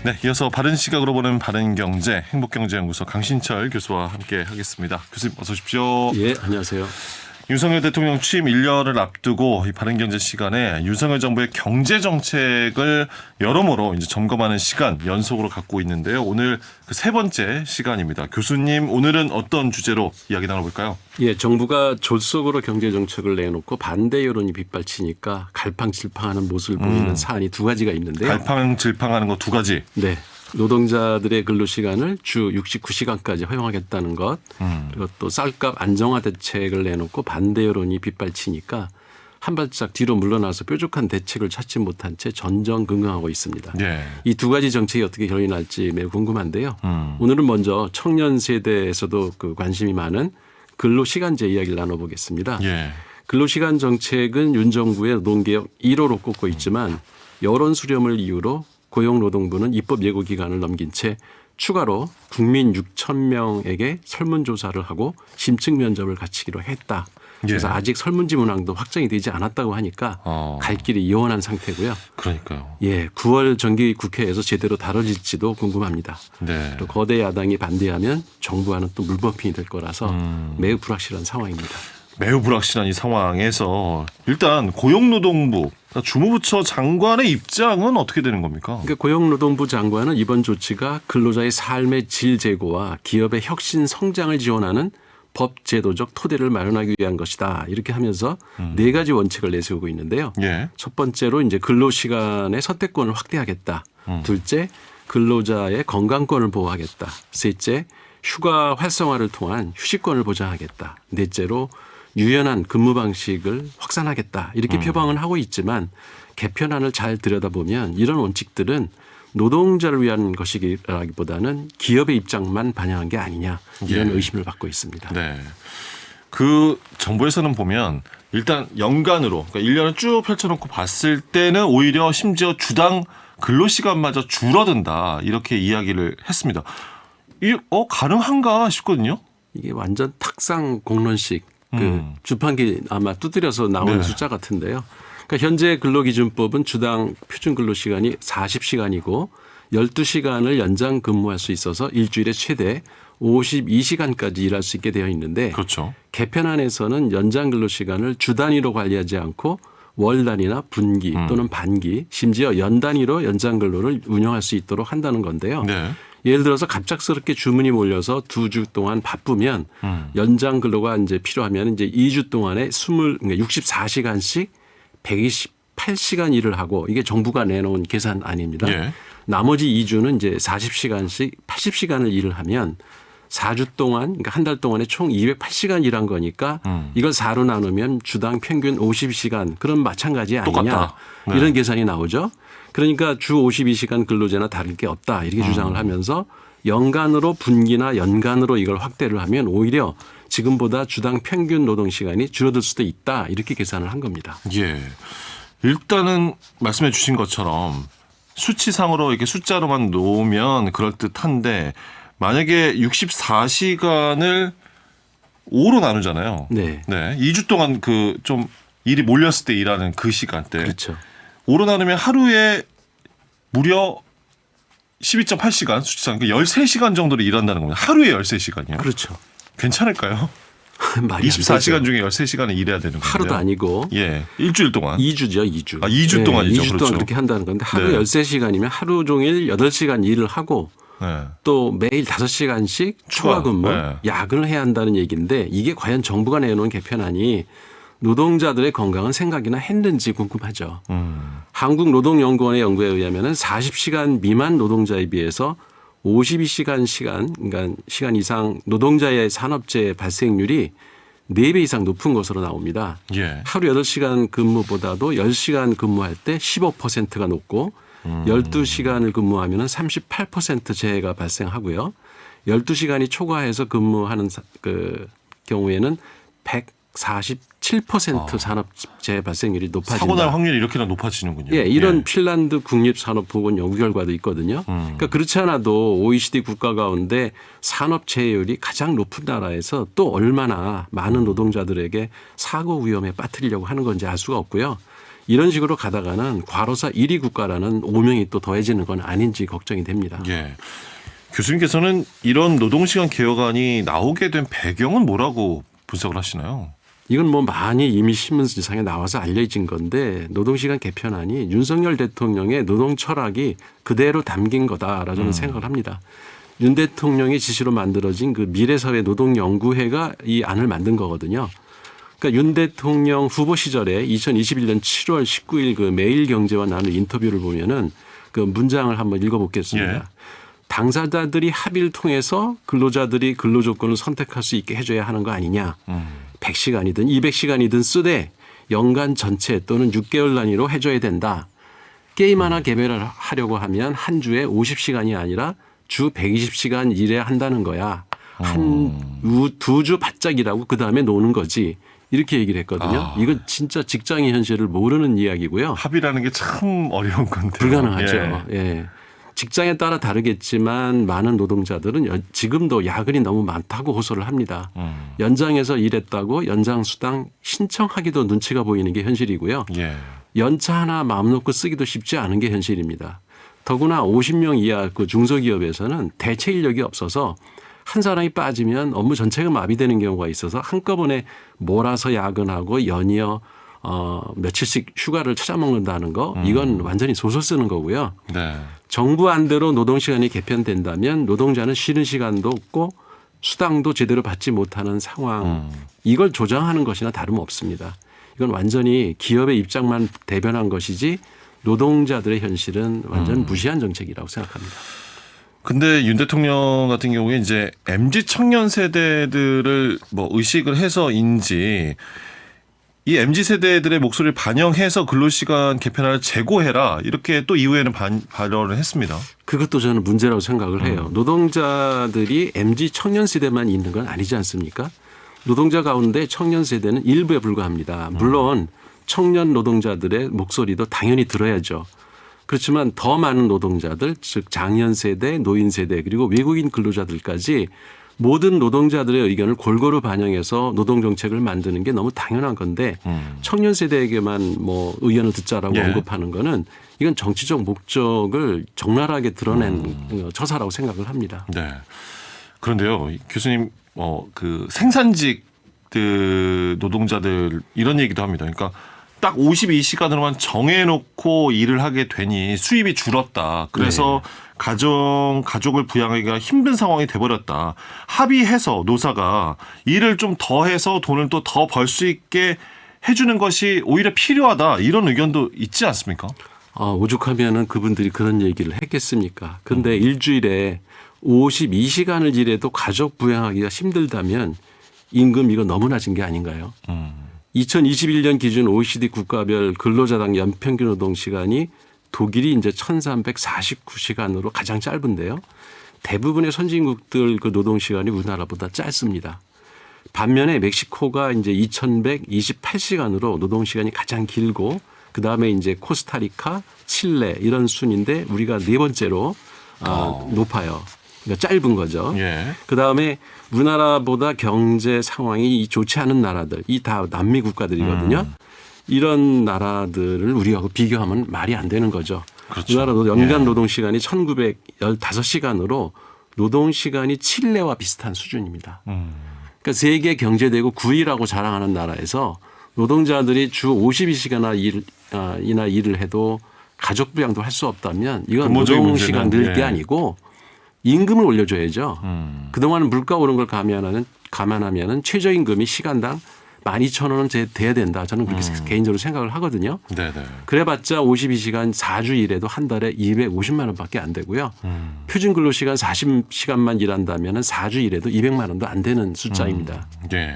네, 이어서 바른 시각으로 보는 바른경제 행복경제연구소 강신철 교수와 함께 하겠습니다. 교수님 어서 오십시오. 예, 안녕하세요. 윤석열 대통령 취임 1년을 앞두고 이 바른경제 시간에 윤석열 정부의 경제 정책을 여러모로 이제 점검하는 시간 연속으로 갖고 있는데요. 오늘 그 세 번째 시간입니다. 교수님, 오늘은 어떤 주제로 이야기 나눠볼까요? 예, 정부가 졸속으로 경제 정책을 내놓고 반대 여론이 빗발치니까 갈팡질팡하는 모습을 보이는 사안이 두 가지가 있는데요. 갈팡질팡하는 거 두 가지. 네. 노동자들의 근로시간을 주 69시간까지 허용하겠다는 것, 그리고 또 쌀값 안정화 대책을 내놓고 반대 여론이 빗발치니까 한 발짝 뒤로 물러나서 뾰족한 대책을 찾지 못한 채 전전긍긍하고 있습니다. 예. 이 두 가지 정책이 어떻게 결론이 날지 매우 궁금한데요. 오늘은 먼저 청년 세대에서도 그 관심이 많은 근로시간제 이야기를 나눠보겠습니다. 예. 근로시간 정책은 윤 정부의 노동개혁 1호로 꼽고 있지만 여론 수렴을 이유로 고용노동부는 입법 예고 기간을 넘긴 채 추가로 국민 6천 명에게 설문조사를 하고 심층 면접을 갖추기로 했다. 그래서 예. 아직 설문지 문항도 확정이 되지 않았다고 하니까 갈 길이 요원한 상태고요. 그러니까요. 예, 9월 정기 국회에서 제대로 다뤄질지도 궁금합니다. 네. 또 거대 야당이 반대하면 정부와는 또 물범핑이 될 거라서 매우 불확실한 상황입니다. 매우 불확실한 이 상황에서 일단 고용노동부 주무부처 장관의 입장은 어떻게 되는 겁니까? 그러니까 고용노동부 장관은 이번 조치가 근로자의 삶의 질 제고와 기업의 혁신 성장을 지원하는 법 제도적 토대를 마련하기 위한 것이다. 이렇게 하면서 네 가지 원칙을 내세우고 있는데요. 예. 첫 번째로 이제 근로시간의 선택권을 확대하겠다. 둘째, 근로자의 건강권을 보호하겠다. 셋째, 휴가 활성화를 통한 휴식권을 보장하겠다. 넷째로 유연한 근무 방식을 확산하겠다. 이렇게 표방을 하고 있지만 개편안을 잘 들여다보면 이런 원칙들은 노동자를 위한 것이라기보다는 기업의 입장만 반영한 게 아니냐 이런 예. 의심을 받고 있습니다. 네. 그 정부에서는 보면 일단 연간으로 그러니까 1년을 쭉 펼쳐놓고 봤을 때는 오히려 심지어 주당 근로시간마저 줄어든다 이렇게 이야기를 했습니다. 이 가능한가 싶거든요. 이게 완전 탁상 공론식 그 주판기 아마 두드려서 나오는 네. 숫자 같은데요. 그러니까 현재 근로기준법은 주당 표준 근로시간이 40시간이고 12시간을 연장 근무할 수 있어서 일주일에 최대 52시간까지 일할 수 있게 되어 있는데 그렇죠. 개편안에서는 연장 근로시간을 주 단위로 관리하지 않고 월 단위나 분기 또는 반기 심지어 연 단위로 연장 근로를 운영할 수 있도록 한다는 건데요. 네. 예를 들어서 갑작스럽게 주문이 몰려서 2주 동안 바쁘면 연장 근로가 이제 필요하면 이제 2주 동안에 64시간씩 128시간 일을 하고 이게 정부가 내놓은 계산안입니다. 예. 나머지 2주는 이제 40시간씩 80시간을 일을 하면 4주 동안 그러니까 한 달 동안에 총 208시간 일한 거니까 이걸 4로 나누면 주당 평균 50시간 그런 마찬가지 아니냐. 똑같다. 네. 이런 계산이 나오죠. 그러니까 주 52시간 근로제나 다를 게 없다 이렇게 주장을 하면서 연간으로 분기나 연간으로 이걸 확대를 하면 오히려 지금보다 주당 평균 노동시간이 줄어들 수도 있다 이렇게 계산을 한 겁니다. 예. 일단은 말씀해 주신 것처럼 수치상으로 이렇게 숫자로만 놓으면 그럴듯한데 만약에 64시간을 5로 나누잖아요. 네. 네. 2주 동안 그 좀 일이 몰렸을 때 일하는 그 시간대. 그렇죠. 5로 나누면 하루에 무려 12.8시간 수치상 그러니까 13시간 정도를 일한다는 겁니다. 하루에 13시간이요. 그렇죠. 괜찮을까요? 말이 안 24시간 되죠. 중에 13시간을 일해야 되는 거예요. 하루도 아니고 예. 일주일 동안. 2주죠. 2주. 2주 동안이죠. 2주 그렇죠. 동안 그렇게 한다는 건데 하루 네. 13시간이면 하루 종일 8시간 일을 하고 네. 또 매일 5시간씩 추가 근무, 네. 야근을 해야 한다는 얘기인데 이게 과연 정부가 내놓은 개편안이 노동자들의 건강은 생각이나 했는지 궁금하죠. 한국노동연구원의 연구에 의하면 40시간 미만 노동자에 비해서 52시간 그러니까 시간 이상 노동자의 산업재해 발생률이 4배 이상 높은 것으로 나옵니다. 예. 하루 8시간 근무보다도 10시간 근무할 때 15%가 높고 12시간을 근무하면 38% 재해가 발생하고요. 12시간이 초과해서 근무하는 그 경우에는 147% 산업재해 발생률이 높아진다. 사고 날 확률이 이렇게나 높아지는군요. 예, 이런 핀란드 국립산업보건 연구 결과도 있거든요. 그러니까 그렇지 않아도 OECD 국가 가운데 산업재해율이 가장 높은 나라에서 또 얼마나 많은 노동자들에게 사고 위험에 빠뜨리려고 하는 건지 알 수가 없고요. 이런 식으로 가다가는 과로사 1위 국가라는 오명이 또 더해지는 건 아닌지 걱정이 됩니다. 예. 교수님께서는 이런 노동시간 개혁안이 나오게 된 배경은 뭐라고 분석을 하시나요? 이건 뭐 많이 이미 신문지상에 나와서 알려진 건데 노동시간 개편안이 윤석열 대통령의 노동 철학이 그대로 담긴 거다라고 저는 생각을 합니다. 윤 대통령의 지시로 만들어진 그 미래사회 노동연구회가 이 안을 만든 거거든요. 그러니까 윤 대통령 후보 시절에 2021년 7월 19일 그 매일경제와 나눈 인터뷰를 보면은 그 문장을 한번 읽어보겠습니다. 예. 당사자들이 합의를 통해서 근로자들이 근로조건을 선택할 수 있게 해줘야 하는 거 아니냐. 100시간이든 200시간이든 쓰되 연간 전체 또는 6개월 단위로 해줘야 된다. 게임 하나 개발을 하려고 하면 한 주에 50시간이 아니라 주 120시간 일해야 한다는 거야. 두 주 바짝 일하고 그다음에 노는 거지. 이렇게 얘기를 했거든요. 이건 진짜 직장의 현실을 모르는 이야기고요. 합의라는 게 참 어려운 건데. 불가능하죠. 예. 예. 직장에 따라 다르겠지만 많은 노동자들은 지금도 야근이 너무 많다고 호소를 합니다. 연장해서 일했다고 연장 수당 신청하기도 눈치가 보이는 게 현실이고요. 예. 연차 하나 마음 놓고 쓰기도 쉽지 않은 게 현실입니다. 더구나 50명 이하 그 중소기업에서는 대체 인력이 없어서 한 사람이 빠지면 업무 전체가 마비되는 경우가 있어서 한꺼번에 몰아서 야근하고 연이어 며칠씩 휴가를 찾아먹는다는 거 이건 완전히 소설 쓰는 거고요. 네. 정부 안대로 노동시간이 개편된다면 노동자는 쉬는 시간도 없고 수당도 제대로 받지 못하는 상황 이걸 조장하는 것이나 다름없습니다. 이건 완전히 기업의 입장만 대변한 것이지 노동자들의 현실은 완전 무시한 정책이라고 생각합니다. 근데 윤 대통령 같은 경우에 이제 MZ 청년 세대들을 뭐 의식을 해서인지 이 MZ 세대들의 목소리를 반영해서 근로시간 개편안을 재고해라 이렇게 또 이후에는 발언을 했습니다. 그것도 저는 문제라고 생각을 해요. 노동자들이 MZ 청년 세대만 있는 건 아니지 않습니까? 노동자 가운데 청년 세대는 일부에 불과합니다. 물론 청년 노동자들의 목소리도 당연히 들어야죠. 그렇지만 더 많은 노동자들, 즉 장년 세대, 노인 세대 그리고 외국인 근로자들까지 모든 노동자들의 의견을 골고루 반영해서 노동정책을 만드는 게 너무 당연한 건데 청년 세대에게만 뭐 의견을 듣자라고 예. 언급하는 거는 이건 정치적 목적을 적나라하게 드러낸 처사라고 생각을 합니다. 네. 그런데요, 교수님, 그 생산직 그 노동자들 이런 얘기도 합니다. 그러니까 딱 52시간으로만 정해놓고 일을 하게 되니 수입이 줄었다. 그래서 가족을 부양하기가 힘든 상황이 돼버렸다. 합의해서 노사가 일을 좀 더 해서 돈을 또 더 벌 수 있게 해주는 것이 오히려 필요하다. 이런 의견도 있지 않습니까? 오죽하면은 그분들이 그런 얘기를 했겠습니까? 근데 일주일에 52시간을 일해도 가족 부양하기가 힘들다면 임금 이거 너무 낮은 게 아닌가요? 2021년 기준 OECD 국가별 근로자당 연평균 노동 시간이 독일이 이제 1349시간으로 가장 짧은데요. 대부분의 선진국들 그 노동 시간이 우리나라보다 짧습니다. 반면에 멕시코가 이제 2128시간으로 노동 시간이 가장 길고 그다음에 이제 코스타리카, 칠레 이런 순인데 우리가 네 번째로 높아요. 그러니까 짧은 거죠. 예. 그다음에 우리나라보다 경제 상황이 좋지 않은 나라들, 이 다 남미 국가들이거든요. 이런 나라들을 우리하고 비교하면 말이 안 되는 거죠. 그렇죠. 우리나라도 연간 노동 시간이 1915시간으로 노동 시간이 칠레와 비슷한 수준입니다. 그러니까 세계 경제대국 9위라고 자랑하는 나라에서 노동자들이 주 52시간이나 일을 해도 가족 부양도 할 수 없다면 이건 노동 시간 늘 게 아니고 임금을 올려줘야죠. 그동안 물가 오른 걸 감안하면 최저임금이 시간당 12,000원은 돼야 된다. 저는 그렇게 개인적으로 생각을 하거든요. 네네. 그래봤자 52시간 4주 일해도 한 달에 250만 원밖에 안 되고요. 표준 근로시간 40시간만 일한다면 4주 일해도 200만 원도 안 되는 숫자입니다. 네.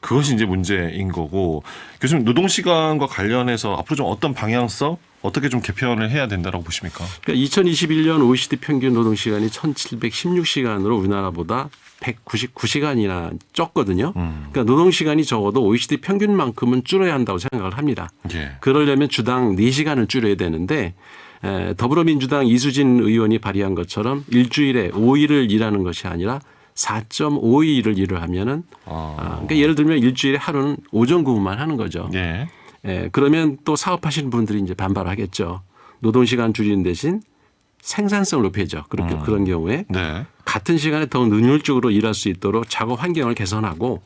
그것이 이제 문제인 거고 교수님 노동시간과 관련해서 앞으로 좀 어떤 방향성 어떻게 좀 개편을 해야 된다고 보십니까? 그러니까 2021년 OECD 평균 노동시간이 1716시간으로 우리나라보다 199시간이나 적거든요. 그러니까 노동시간이 적어도 OECD 평균만큼은 줄여야 한다고 생각을 합니다. 예. 그러려면 주당 4시간을 줄여야 되는데 더불어민주당 이수진 의원이 발의한 것처럼 일주일에 5일을 일하는 것이 아니라 4.5일을 일을 하면은 그러니까 예를 들면 일주일에 하루는 오전 근무만 하는 거죠. 예. 그러면 또 사업하시는 분들이 이제 반발하겠죠. 노동시간 줄이는 대신 생산성을 높여야죠. 그런 경우에 네. 같은 시간에 더 능률적으로 일할 수 있도록 작업 환경을 개선하고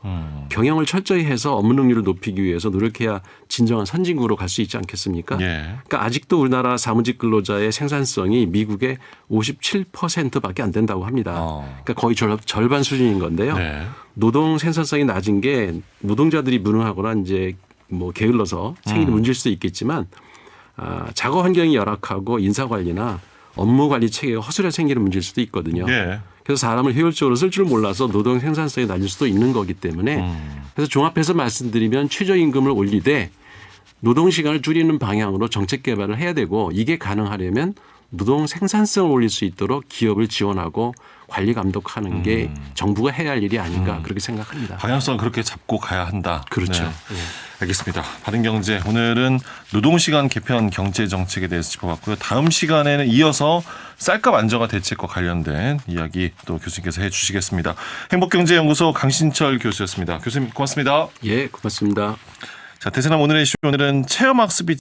경영을 철저히 해서 업무 능률을 높이기 위해서 노력해야 진정한 선진국으로 갈 수 있지 않겠습니까? 예. 그러니까 아직도 우리나라 사무직 근로자의 생산성이 미국의 57%밖에 안 된다고 합니다. 그러니까 거의 절반 수준인 건데요. 네. 노동 생산성이 낮은 게 노동자들이 무능하거나 이제 뭐 게을러서 책임이 문제일 수도 있겠지만 작업 환경이 열악하고 인사 관리나 업무 관리 체계가 허술해 생기는 문제일 수도 있거든요. 예. 그래서 사람을 효율적으로 쓸 줄 몰라서 노동 생산성이 낮을 수도 있는 거기 때문에 그래서 종합해서 말씀드리면 최저임금을 올리되 노동 시간을 줄이는 방향으로 정책 개발을 해야 되고 이게 가능하려면 노동 생산성을 올릴 수 있도록 기업을 지원하고 관리 감독하는 게 정부가 해야 할 일이 아닌가 그렇게 생각합니다. 방향성을 그렇게 잡고 가야 한다. 그렇죠. 네. 알겠습니다. 바른경제 오늘은 노동시간 개편 경제정책에 대해서 짚어봤고요. 다음 시간에는 이어서 쌀값 안정화 대책과 관련된 이야기 또 교수님께서 해주시겠습니다. 행복경제연구소 강신철 교수였습니다. 교수님 고맙습니다. 예, 고맙습니다. 자, 대세남 오늘의 이슈 오늘은 체험학습이